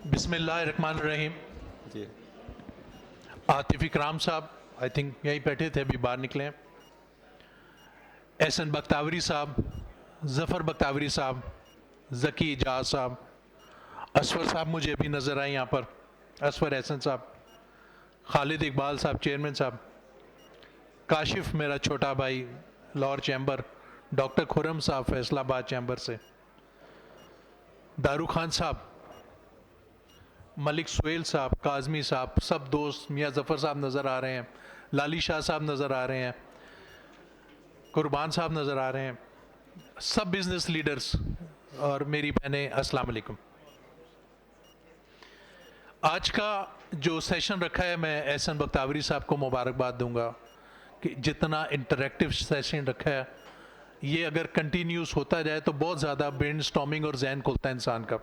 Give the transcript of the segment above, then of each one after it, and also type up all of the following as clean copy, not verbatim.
बिस्मिल्लाहिर्रहमानिर्रहीम। जी। आतिफ इकराम साहब I think यहीं बैठे थे, अभी बाहर निकले हैं। एहसन बख्तावरी साहब, ज़फ़र बख्तावरी साहब, ज़की इजाज़ साहब, असफर साहब मुझे अभी नज़र आए यहाँ पर, असफर एहसन साहब, खालिद इकबाल साहब चेयरमैन साहब, काशिफ मेरा छोटा भाई लाहौर चैम्बर, डॉक्टर खुरम साहब फैसलाबाद चैम्बर से, दारू खान साहब, मलिक सुहेल साहब, काज़मी साहब, सब दोस्त, मियाँ ज़फ़र साहब नज़र आ रहे हैं, लाली शाह साहब नज़र आ रहे हैं, कुर्बान साहब नज़र आ रहे हैं, सब बिज़नेस लीडर्स और मेरी बहनें, अस्सलाम वालेकुम। आज का जो सेशन रखा है, मैं एहसन बख्तावरी साहब को मुबारकबाद दूंगा कि जितना इंटरेक्टिव सेशन रखा है, ये अगर कंटिन्यूस होता जाए तो बहुत ज़्यादा ब्रेन स्टॉर्मिंग और जहन खुलता है इंसान का।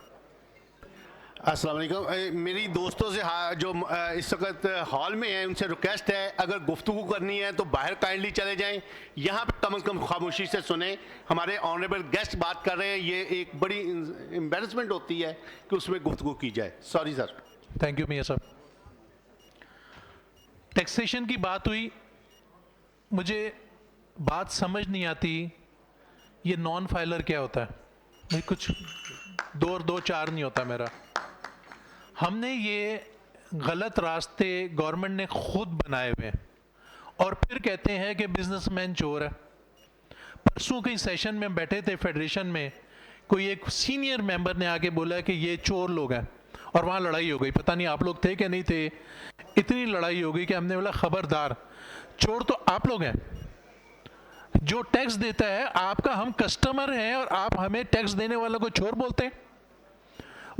अस्सलाम वालेकुम। मेरी दोस्तों से जो इस वक्त हॉल में हैं, उनसे रिक्वेस्ट है, अगर गुफ्तगू करनी है तो बाहर काइंडली चले जाएं, यहाँ पे कम से कम खामोशी से सुने। हमारे ऑनरेबल गेस्ट बात कर रहे हैं, ये एक बड़ी एम्बेरसमेंट होती है कि उसमें गुफ्तगू की जाए। Sorry sir. थैंक यू मियाँ साहब। टैक्सेशन की बात हुई, मुझे बात समझ नहीं आती ये नॉन फाइलर क्या होता है। मुझे कुछ दो चार नहीं होता मेरा। हमने ये गलत रास्ते गवर्नमेंट ने खुद बनाए हुए हैं और फिर कहते हैं कि बिजनेसमैन चोर है। परसों के सेशन में बैठे थे फेडरेशन में, कोई एक सीनियर मेंबर ने आके बोला कि ये चोर लोग हैं और वहाँ लड़ाई हो गई। पता नहीं आप लोग थे कि नहीं थे, इतनी लड़ाई हो गई कि हमने बोला खबरदार, चोर तो आप लोग हैं। जो टैक्स देता है आपका, हम कस्टमर हैं और आप हमें टैक्स देने वालों को चोर बोलते हैं।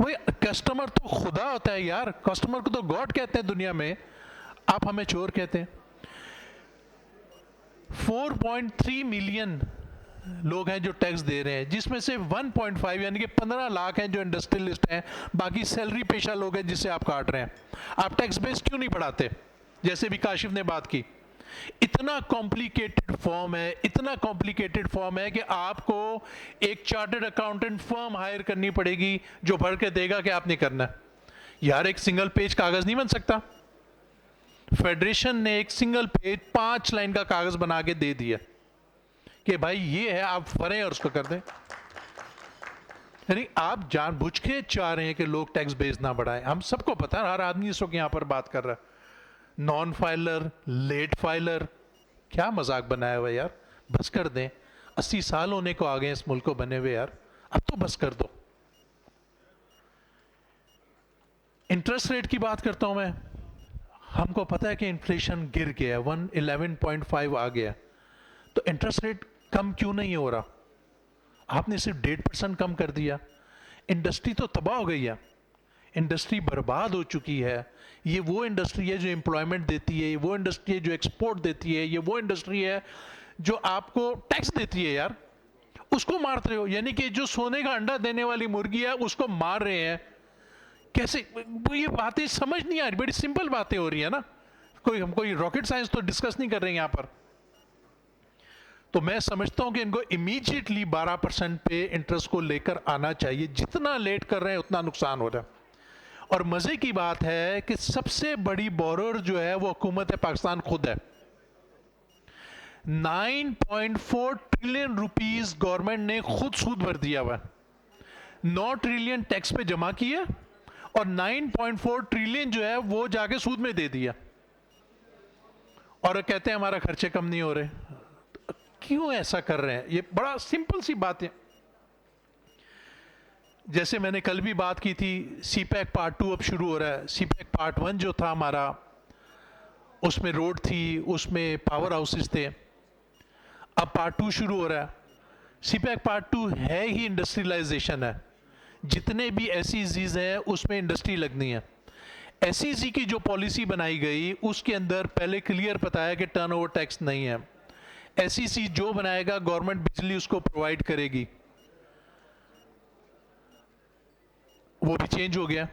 वही कस्टमर तो खुदा होता है यार, कस्टमर को तो गॉड कहते हैं दुनिया में, आप हमें चोर कहते हैं। 4.3 मिलियन लोग हैं जो टैक्स दे रहे हैं, जिसमें से 1.5 यानी कि 15 लाख हैं जो इंडस्ट्रियलिस्ट हैं, बाकी सैलरी पेशा लोग हैं जिससे आप काट रहे हैं। आप टैक्स बेस क्यों नहीं बढ़ाते, जैसे भी काशिफ ने बात की। इतना कॉम्प्लिकेटेड फॉर्म है, इतना कॉम्प्लिकेटेड फॉर्म है कि आपको एक चार्टर्ड अकाउंटेंट फर्म हायर करनी पड़ेगी जो भर के देगा कि आपने करना है। यार एक सिंगल पेज कागज नहीं बन सकता। फेडरेशन ने एक सिंगल पेज 5 लाइन का कागज बना के दे दिया कि भाई ये है, आप फरें और उसको कर दें। यानी आप जानबूझ के चाह रहे हैं कि लोग टैक्स बेस ना बढ़ाएं। हम सबको पता है, हर आदमी इस वक्त यहां पर बात कर रहा है। नॉन फाइलर, लेट फाइलर, क्या मजाक बनाया हुआ यार, बस कर दें। 80 साल होने को आ गए इस मुल्क को बने हुए यार, अब तो बस कर दो। इंटरेस्ट रेट की बात करता हूं मैं। हमको पता है कि इन्फ्लेशन गिर गया, 111.5 आ गया, तो इंटरेस्ट रेट कम क्यों नहीं हो रहा? आपने सिर्फ 1.5% कम कर दिया। इंडस्ट्री तो तबाह हो गई है, इंडस्ट्री बर्बाद हो चुकी है। ये वो इंडस्ट्री है जो एम्प्लॉयमेंट देती है, ये वो इंडस्ट्री है जो एक्सपोर्ट देती है, ये वो इंडस्ट्री है जो आपको टैक्स देती है। यार उसको मारते हो, यानी कि जो सोने का अंडा देने वाली मुर्गी है उसको मार रहे हैं। कैसे? ये बातें समझ नहीं आ रही, बड़ी सिंपल बातें हो रही है ना। हम कोई रॉकेट साइंस तो डिस्कस नहीं कर रहे हैं यहां पर। तो मैं समझता हूं कि इनको इमीडिएटली 12% पे इंटरेस्ट को लेकर आना चाहिए। जितना लेट कर रहे हैं उतना नुकसान हो रहा है। और मजे की बात है कि सबसे बड़ी बोरर जो है वो हुकूमत पाकिस्तान खुद है। 9.4 ट्रिलियन रुपीस गवर्नमेंट ने खुद सूद भर दिया हुआ। 9 ट्रिलियन टैक्स पे जमा किया और 9.4 ट्रिलियन जो है वो जाके सूद में दे दिया, और कहते हैं हमारा खर्चे कम नहीं हो रहे। क्यों ऐसा कर रहे हैं? ये बड़ा सिंपल सी बात है। जैसे मैंने कल भी बात की थी, सीपैक पार्ट 2 अब शुरू हो रहा है। सीपैक पार्ट 1 जो था हमारा, उसमें रोड थी, उसमें पावर हाउसेस थे। अब पार्ट 2 शुरू हो रहा है। सीपैक पार्ट 2 है ही इंडस्ट्रियलाइजेशन है। जितने भी एसईजीज हैं उसमें इंडस्ट्री लगनी है। एसईजी की जो पॉलिसी बनाई गई उसके अंदर पहले क्लियर बताया कि टर्नओवर टैक्स नहीं है। एसईसी जो बनाएगा गवर्नमेंट बिजली उसको प्रोवाइड करेगी, वो भी चेंज हो गया।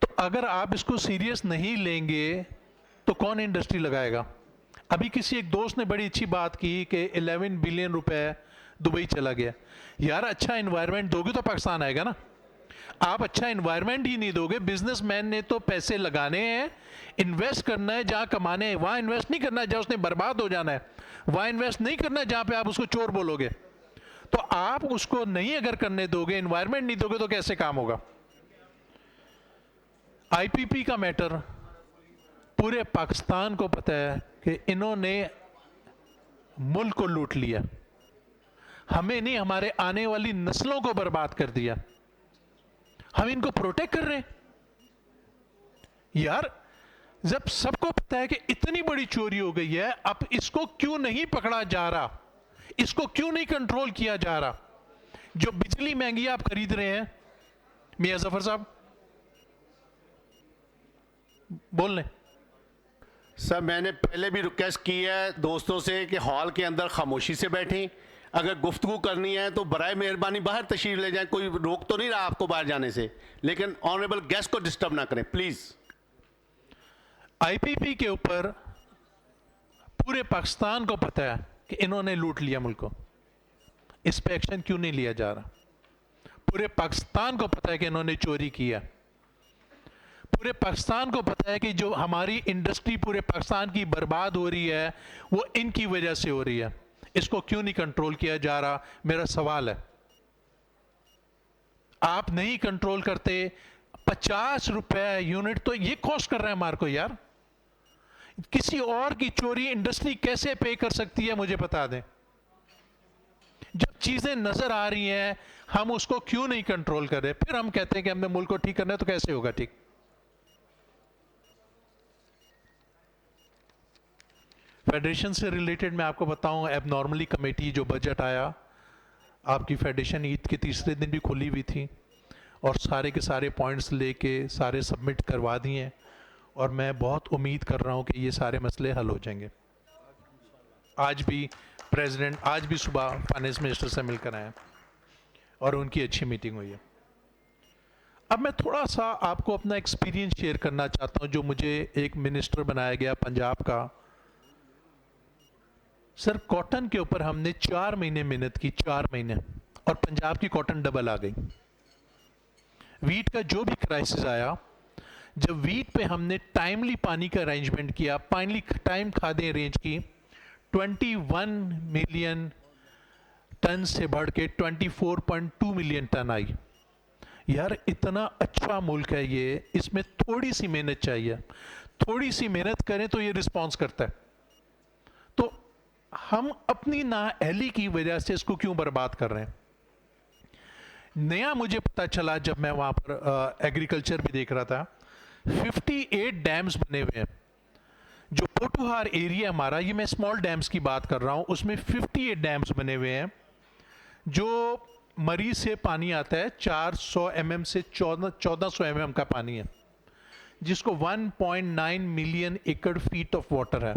तो अगर आप इसको सीरियस नहीं लेंगे तो कौन इंडस्ट्री लगाएगा? अभी किसी एक दोस्त ने बड़ी अच्छी बात की कि 11 बिलियन रुपए दुबई चला गया। यार अच्छा एनवायरनमेंट दोगे तो पाकिस्तान आएगा ना। आप अच्छा एनवायरनमेंट ही नहीं दोगे। बिजनेसमैन ने तो पैसे लगाने हैं, इन्वेस्ट करना है, जहां कमाने हैं वहां इन्वेस्ट नहीं करना है, जहां उसने बर्बाद हो जाना है वहां इन्वेस्ट नहीं करना है, जहां पे आप उसको चोर बोलोगे। तो आप उसको नहीं अगर करने दोगे, एनवायरनमेंट नहीं दोगे, तो कैसे काम होगा। आईपीपी का मैटर पूरे पाकिस्तान को पता है कि इन्होंने मुल्क को लूट लिया, हमें नहीं, हमारे आने वाली नस्लों को बर्बाद कर दिया। हम इनको प्रोटेक्ट कर रहे हैं यार। जब सबको पता है कि इतनी बड़ी चोरी हो गई है, अब इसको क्यों नहीं पकड़ा जा रहा, इसको क्यों नहीं कंट्रोल किया जा रहा। जो बिजली महंगी आप खरीद रहे हैं, मियां जफर साहब बोल लें। सर मैंने पहले भी रिक्वेस्ट की है दोस्तों से कि हॉल के अंदर खामोशी से बैठें। अगर गुफ्तगू करनी है तो बराए मेहरबानी बाहर तशरीफ ले जाएं, कोई रोक तो नहीं रहा आपको बाहर जाने से, लेकिन ऑनरेबल गेस्ट को डिस्टर्ब ना करें प्लीज। आईपीपी के ऊपर पूरे पाकिस्तान को पता है कि इन्होंने लूट लिया मुल्क को, इस पे एक्शन क्यों नहीं लिया जा रहा। पूरे पाकिस्तान को पता है कि इन्होंने चोरी किया, पूरे पाकिस्तान को पता है कि जो हमारी इंडस्ट्री पूरे पाकिस्तान की बर्बाद हो रही है वो इनकी वजह से हो रही है। इसको क्यों नहीं कंट्रोल किया जा रहा, मेरा सवाल है। आप नहीं कंट्रोल करते। 50 रुपए यूनिट तो ये कॉस्ट कर रहा है हमारे को यार। किसी और की चोरी इंडस्ट्री कैसे पे कर सकती है, मुझे बता दें। जब चीजें नजर आ रही हैं हम उसको क्यों नहीं कंट्रोल कर रहे, फिर हम कहते हैं कि हमने मुल्क को ठीक करना है, तो कैसे होगा ठीक। फेडरेशन से रिलेटेड मैं आपको बताऊं, एबनॉर्मली कमेटी जो बजट आया, आपकी फेडरेशन ईद के तीसरे दिन भी खुली हुई थी और सारे के सारे पॉइंट्स लेके सारे सबमिट करवा दिए, और मैं बहुत उम्मीद कर रहा हूं कि ये सारे मसले हल हो जाएंगे। आज भी प्रेसिडेंट, आज भी सुबह फाइनेंस मिनिस्टर से मिलकर आए और उनकी अच्छी मीटिंग हुई है। अब मैं थोड़ा सा आपको अपना एक्सपीरियंस शेयर करना चाहता हूं, जो मुझे एक मिनिस्टर बनाया गया पंजाब का। सर कॉटन के ऊपर हमने 4 महीने मेहनत की, 4 महीने, और पंजाब की कॉटन डबल आ गई। वीट का जो भी क्राइसिस आया, जब वीट पे हमने टाइमली पानी का अरेंजमेंट किया, टाइमली टाइम खादें अरेंज की, 21 मिलियन टन से बढ़ के 24.2 मिलियन टन आई। यार इतना अच्छा मुल्क है ये, इसमें थोड़ी सी मेहनत चाहिए, थोड़ी सी मेहनत करें तो ये रिस्पॉन्स करता है। तो हम अपनी नाअहली की वजह से इसको क्यों बर्बाद कर रहे हैं। नया मुझे पता चला जब मैं वहां पर एग्रीकल्चर भी देख रहा था, 58 डैम्स बने हुए हैं। जो पोटुहार एरिया हमारा, ये मैं स्मॉल डैम्स की बात कर रहा हूं, उसमें 58 डैम्स बने हुए हैं। जो मरी से पानी आता है 400 mm से 1400 mm का पानी है, जिसको 1.9 मिलियन एकड़ फीट ऑफ वाटर है।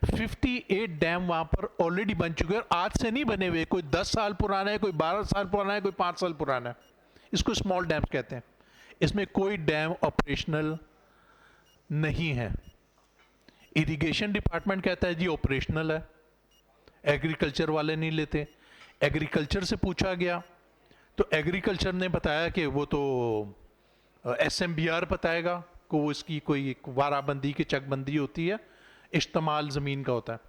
58 डैम वहां पर ऑलरेडी बन चुके हैं, और आज से नहीं बने हुए, कोई 10 साल पुराना है, कोई 12 साल पुराना है, कोई 5 साल पुराना है। इसको स्मॉल डैम कहते हैं। इसमें कोई डैम ऑपरेशनल नहीं है। इरिगेशन डिपार्टमेंट कहता है जी ऑपरेशनल है, एग्रीकल्चर वाले नहीं लेते। एग्रीकल्चर से पूछा गया तो एग्रीकल्चर ने बताया कि वो तो SMBR बताएगा को इसकी कोई वाराबंदी की चकबंदी होती है, इस्तेमाल ज़मीन का होता है,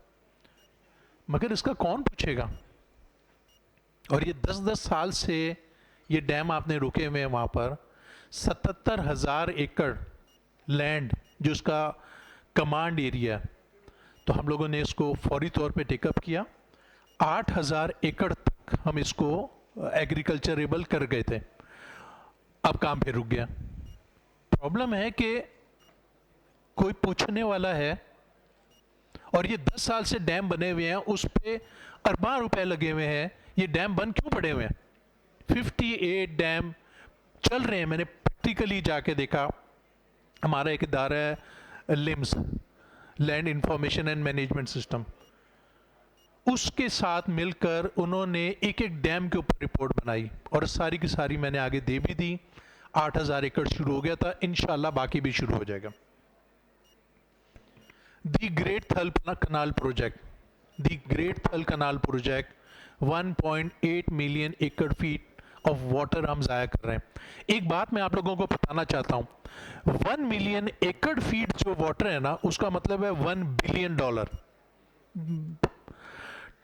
मगर इसका कौन पूछेगा। और ये 10-10 साल से ये डैम आपने रुके हुए हैं वहाँ पर। 77,000 एकड़ लैंड जो उसका कमांड एरिया है, तो हम लोगों ने इसको फौरी तौर पे टेकअप किया। 8,000 एकड़ तक हम इसको एग्रीकल्चरेबल कर गए थे, अब काम फिर रुक गया। प्रॉब्लम है कि कोई पूछने वाला है, और ये 10 साल से डैम बने हुए हैं, उस पे अरबों रुपए लगे हुए हैं, ये डैम बंद क्यों पड़े हुए हैं। 58 डैम चल रहे हैं, मैंने प्रैक्टिकली जाके देखा। हमारा एक इदारा है limbs, land information and management system, उसके साथ मिलकर उन्होंने एक एक डैम के ऊपर रिपोर्ट बनाई, और सारी की सारी मैंने आगे दे भी दी। 8,000 एकड़ शुरू हो गया था, इंशाल्लाह बाकी भी शुरू हो जाएगा। दी ग्रेट थल कनाल प्रोजेक्ट, दी ग्रेट थल कनाल प्रोजेक्ट 1.8 मिलियन एकड़ फीट ऑफ वाटर हम ज़ाया कर रहे हैं। एक बात मैं आप लोगों को बताना चाहता हूँ, 1 मिलियन एकड़ फीट जो वाटर है ना, उसका मतलब है $1 बिलियन।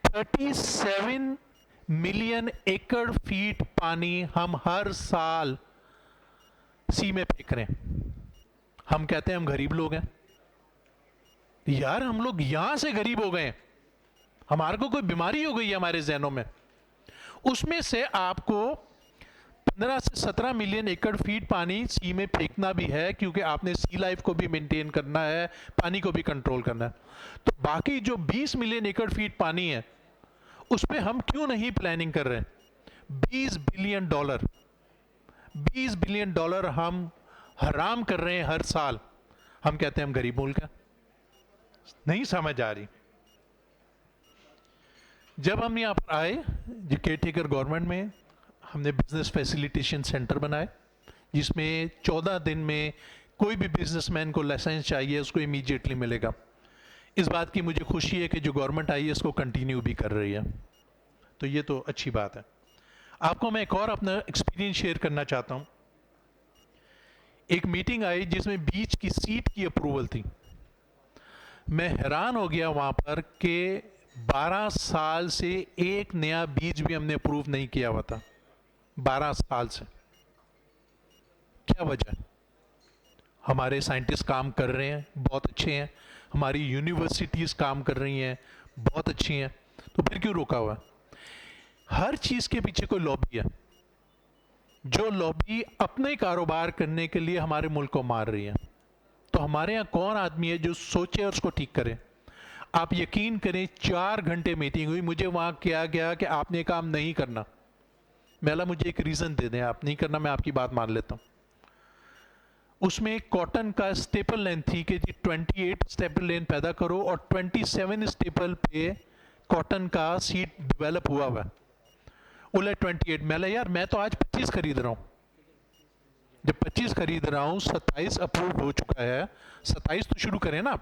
37 मिलियन एकड़ फीट पानी हम हर साल सी में फेंक रहे हैं। हम कहते हैं हम गरीब लोग हैं। यार हम लोग यहां से गरीब हो गए हैं, हमारे को कोई बीमारी हो गई है हमारे जहनों में। उसमें से आपको 15 से 17 मिलियन एकड़ फीट पानी सी में फेंकना भी है, क्योंकि आपने सी लाइफ को भी मेंटेन करना है, पानी को भी कंट्रोल करना है। तो बाकी जो 20 मिलियन एकड़ फीट पानी है, उस पर हम क्यों नहीं प्लानिंग कर रहे हैं? $20 बिलियन, $20 बिलियन हम हराम कर रहे हैं हर साल। हम कहते हैं हम गरीब मुल्क हैं। नहीं समझ आ रही। जब हम यहां पर आए, जो केयरटेकर गवर्नमेंट में, हमने बिजनेस फैसिलिटेशन सेंटर बनाए, जिसमें 14 दिन में कोई भी बिजनेसमैन को लाइसेंस चाहिए उसको इमीडिएटली मिलेगा। इस बात की मुझे खुशी है कि जो गवर्नमेंट आई है इसको कंटिन्यू भी कर रही है, तो ये तो अच्छी बात है। आपको मैं एक और अपना एक्सपीरियंस शेयर करना चाहता हूं। एक मीटिंग आई जिसमें बीच की सीट की अप्रूवल थी। मैं हैरान हो गया वहां पर कि 12 साल से एक नया बीज भी हमने अप्रूव नहीं किया हुआ था। 12 साल से। क्या वजह? हमारे साइंटिस्ट काम कर रहे हैं, बहुत अच्छे हैं, हमारी यूनिवर्सिटीज काम कर रही हैं, बहुत अच्छी हैं, तो फिर क्यों रोका हुआ? हर चीज के पीछे कोई लॉबी है, जो लॉबी अपने कारोबार करने के लिए हमारे मुल्क को मार रही है। तो हमारे यहाँ कौन आदमी है जो सोचे और उसको ठीक करे? आप यकीन करें, 4 घंटे मीटिंग हुई, मुझे वहां किया गया कि आपने काम नहीं करना। मैंने मुझे एक रीजन दे दें, आप नहीं करना, मैं आपकी बात मान लेता हूं। उसमें कॉटन का स्टेपल लेंथ थी कि जी 28 स्टेपल लेंथ पैदा करो और 27 स्टेपल पे कॉटन का सीड डेवलप हुआ हुआ है। बोले 28। मैंने यार मैं तो आज 25 खरीद रहा हूं। जब 25 खरीद रहा हूं, 27 अप्रूव हो चुका है, 27 तो शुरू करें ना।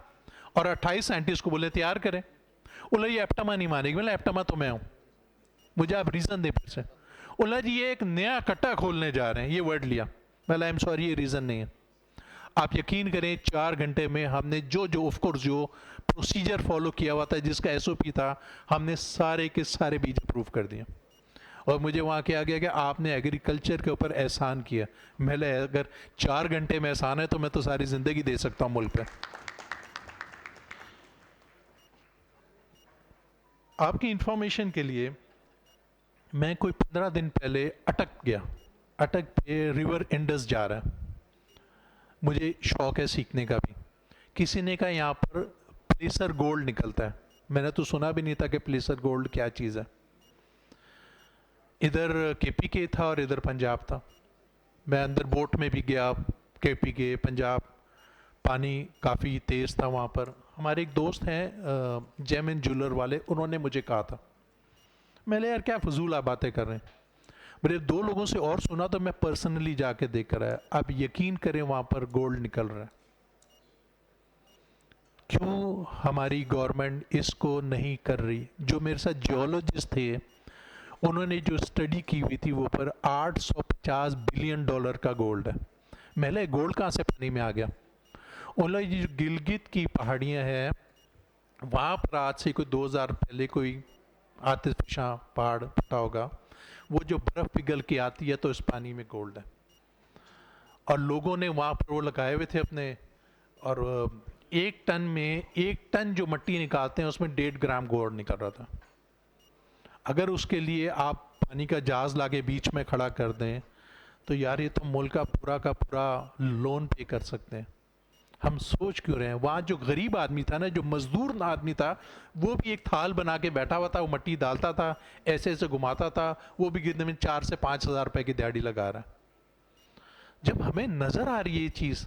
और 28 साइंटिस्ट को बोले तैयार करें। बोला ये एप्टामा नहीं मानेगी। मैंने एप्टामा तो मैं हूं, मुझे आप रीजन दे फिर से। बोला जी ये एक नया कट्टा खोलने जा रहे हैं, ये वर्ड लिया। मैं आई एम सॉरी, ये रीजन नहीं है। आप यकीन करें, 4 घंटे में हमने जो जो ऑफ कोर्स जो प्रोसीजर फॉलो किया हुआ था, जिसका एसओपी था, हमने सारे के सारे बीज अप्रूव कर दिए। और मुझे वहाँ कहा गया कि आपने एग्रीकल्चर के ऊपर एहसान किया। मैंने अगर 4 घंटे में एहसान है तो मैं तो सारी ज़िंदगी दे सकता हूँ मुल्क पे। आपकी इंफॉर्मेशन के लिए, मैं कोई 15 दिन पहले अटक पे रिवर इंडस जा रहा है। मुझे शौक है सीखने का भी। किसी ने कहा यहाँ पर प्लेसर गोल्ड निकलता है। मैंने तो सुना भी नहीं था कि प्लेसर गोल्ड क्या चीज़ है। इधर केपीके था और इधर पंजाब था। मैं अंदर बोट में भी गया, केपीके पंजाब, पानी काफ़ी तेज़ था वहाँ पर। हमारे एक दोस्त हैं जेमिन ज्वेलर वाले, उन्होंने मुझे कहा था। मैंने यार क्या फजूल आप बातें कर रहे हैं। मेरे 2 लोगों से और सुना तो मैं पर्सनली जाके देख कर आया। आप यकीन करें वहाँ पर गोल्ड निकल रहा है। क्यों हमारी गवर्नमेंट इसको नहीं कर रही? जो मेरे साथ जियोलॉजिस्ट थे, उन्होंने जो स्टडी की हुई थी वो पर $850 बिलियन का गोल्ड है। मैंने गोल्ड कहाँ से पानी में आ गया? उन्होंने ये जो गिलगित की पहाड़ियाँ हैं, वहाँ पर आज से कोई 2000 पहले कोई आतिशफशां पहाड़ फटा होगा, वो जो बर्फ़ पिघल के आती है तो इस पानी में गोल्ड है। और लोगों ने वहाँ पर वो लगाए हुए थे अपने, और 1 टन में 1 टन जो मिट्टी निकालते हैं उसमें 1.5 ग्राम गोल्ड निकल रहा था। अगर उसके लिए आप पानी का जहाज लाके बीच में खड़ा कर दें तो यार ये तो मुल्क का पूरा लोन पे कर सकते हैं। हम सोच क्यों रहे हैं? वहाँ जो गरीब आदमी था ना, जो मजदूर आदमी था, वो भी एक थाल बना के बैठा हुआ था, वो मिट्टी डालता था, ऐसे ऐसे घुमाता था, वो भी गिरने में 4 से 5 हज़ार रुपए की दिहाड़ी लगा रहा है। जब हमें नजर आ रही है ये चीज,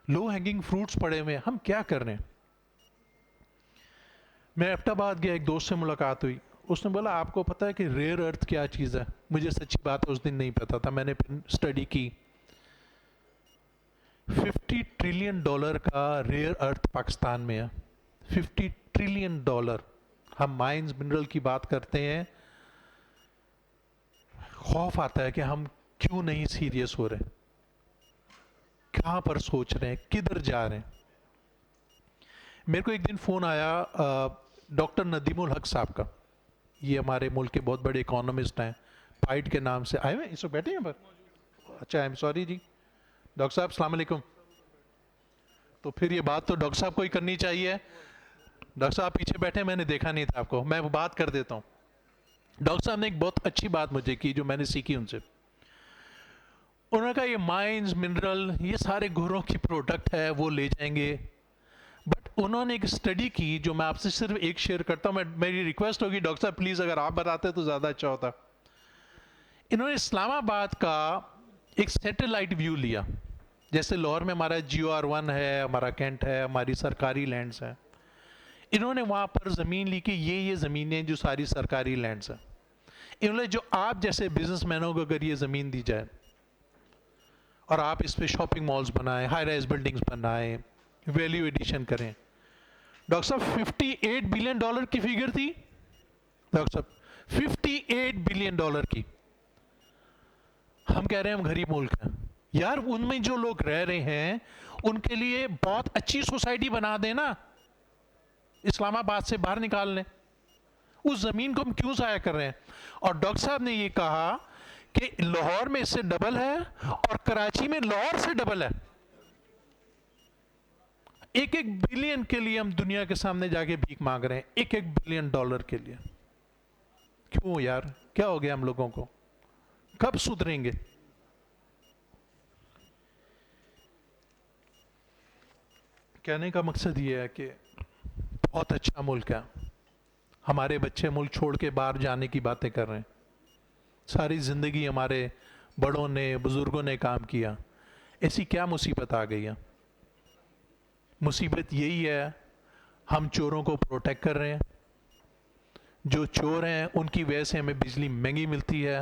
लो हैंगिंग फ्रूट्स पड़े हुए, हम क्या कर रहे हैं? मैं एबटाबाद गया, एक दोस्त से मुलाकात हुई। उसने बोला आपको पता है कि रेयर अर्थ क्या चीज़ है? मुझे सच्ची बात है उस दिन नहीं पता था। मैंने स्टडी की। $50 ट्रिलियन का रेयर अर्थ पाकिस्तान में है। $50 ट्रिलियन। हम माइंस मिनरल की बात करते हैं, खौफ आता है कि हम क्यों नहीं सीरियस हो रहे, कहाँ पर सोच रहे हैं, किधर जा रहे हैं। मेरे को एक दिन फ़ोन आया डॉक्टर नदीमुल हक साहब का, ये हमारे मुल्क के बहुत बड़े इकोनॉमिस्ट हैं, पाइट के नाम से आए हुए, इस वक्त बैठे हैं पर। अच्छा, आई एम सॉरी जी। डॉक्टर साहब अस्सलाम वालेकुम। तो फिर ये बात तो डॉक्टर साहब को ही करनी चाहिए। डॉक्टर साहब पीछे बैठे, मैंने देखा नहीं था आपको, मैं वो बात कर देता हूँ। डॉक्टर साहब ने एक बहुत अच्छी बात मुझे की जो मैंने सीखी उनसे। उन्होंने कहा ये माइंस मिनरल ये सारे घरों की प्रोडक्ट है, वो ले जाएंगे। बट उन्होंने एक स्टडी की जो मैं आपसे सिर्फ एक शेयर करता हूँ। मेरी रिक्वेस्ट होगी डॉक्टर साहब प्लीज़ अगर आप बताते तो ज़्यादा अच्छा होता। इन्होंने इस्लामाबाद का एक सैटेलाइट व्यू लिया, जैसे लाहौर में हमारा GOR1 है, हमारा कैंट है, हमारी सरकारी लैंड्स हैं। इन्होंने वहाँ पर ज़मीन ली कि ये ज़मीनें जो सारी सरकारी लैंड्स हैं, इन्होंने जो आप जैसे बिजनेसमैनों को अगर ये ज़मीन दी जाए और आप इस पे शॉपिंग मॉल्स बनाएं, हाई राइज बिल्डिंग्स बनाएं, वैल्यू एडिशन करें। डॉक्टर साहब $58 बिलियन की फिगर थी। डॉक्टर साहब $58 बिलियन की। हम कह रहे हैं हम गरीब मुल्क हैं। यार उनमें जो लोग रह रहे हैं उनके लिए बहुत अच्छी सोसाइटी बना देना, इस्लामाबाद से बाहर निकाल लें। उस जमीन को हम क्यों जाया कर रहे हैं? और डॉक्टर साहब ने ये कहा कि लाहौर में इससे डबल है और कराची में लाहौर से डबल है। एक एक बिलियन के लिए हम दुनिया के सामने जाके भीख मांग रहे हैं, एक एक बिलियन डॉलर के लिए। क्यों यार, क्या हो गया हम लोगों को? कब सुधरेंगे? कहने का मकसद ये है कि बहुत अच्छा मुल्क है, हमारे बच्चे मुल्क छोड़ के बाहर जाने की बातें कर रहे हैं। सारी ज़िंदगी हमारे बड़ों ने बुज़ुर्गों ने काम किया, ऐसी क्या मुसीबत आ गई है? मुसीबत यही है हम चोरों को प्रोटेक्ट कर रहे हैं। जो चोर हैं उनकी वजह से हमें बिजली महंगी मिलती है,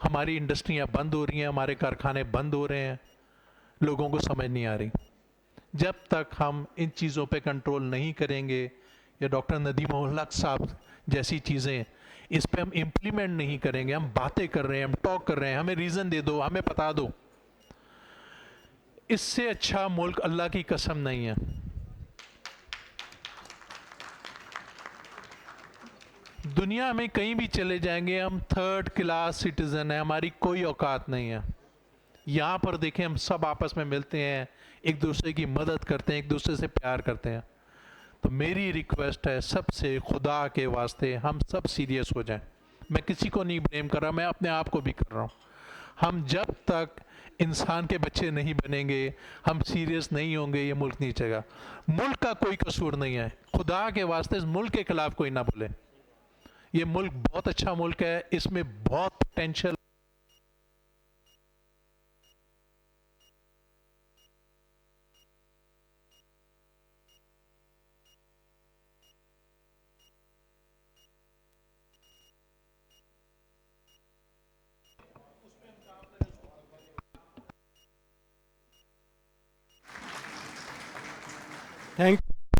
हमारी इंडस्ट्रियां बंद हो रही हैं, हमारे कारखाने बंद हो रहे हैं। लोगों को समझ नहीं आ रही। जब तक हम इन चीज़ों पे कंट्रोल नहीं करेंगे या डॉक्टर नदीमुल हक साहब जैसी चीज़ें इस पे हम इम्प्लीमेंट नहीं करेंगे, हम बातें कर रहे हैं, हम टॉक कर रहे हैं, हमें रीज़न दे दो, हमें बता दो, इससे अच्छा मुल्क अल्लाह की कसम नहीं है। दुनिया में कहीं भी चले जाएंगे हम थर्ड क्लास सिटीजन है, हमारी कोई औकात नहीं है। यहाँ पर देखें हम सब आपस में मिलते हैं, एक दूसरे की मदद करते हैं, एक दूसरे से प्यार करते हैं। तो मेरी रिक्वेस्ट है सबसे, खुदा के वास्ते हम सब सीरियस हो जाएं। मैं किसी को नहीं ब्लेम कर रहा, मैं अपने आप को भी कर रहा हूँ। हम जब तक इंसान के बच्चे नहीं बनेंगे, हम सीरियस नहीं होंगे, ये मुल्क नहीं चलेगा। मुल्क का कोई कसूर नहीं है, खुदा के वास्ते इस मुल्क के खिलाफ कोई ना बोले। ये मुल्क बहुत अच्छा मुल्क है, इसमें बहुत पोटेंशियल। Thank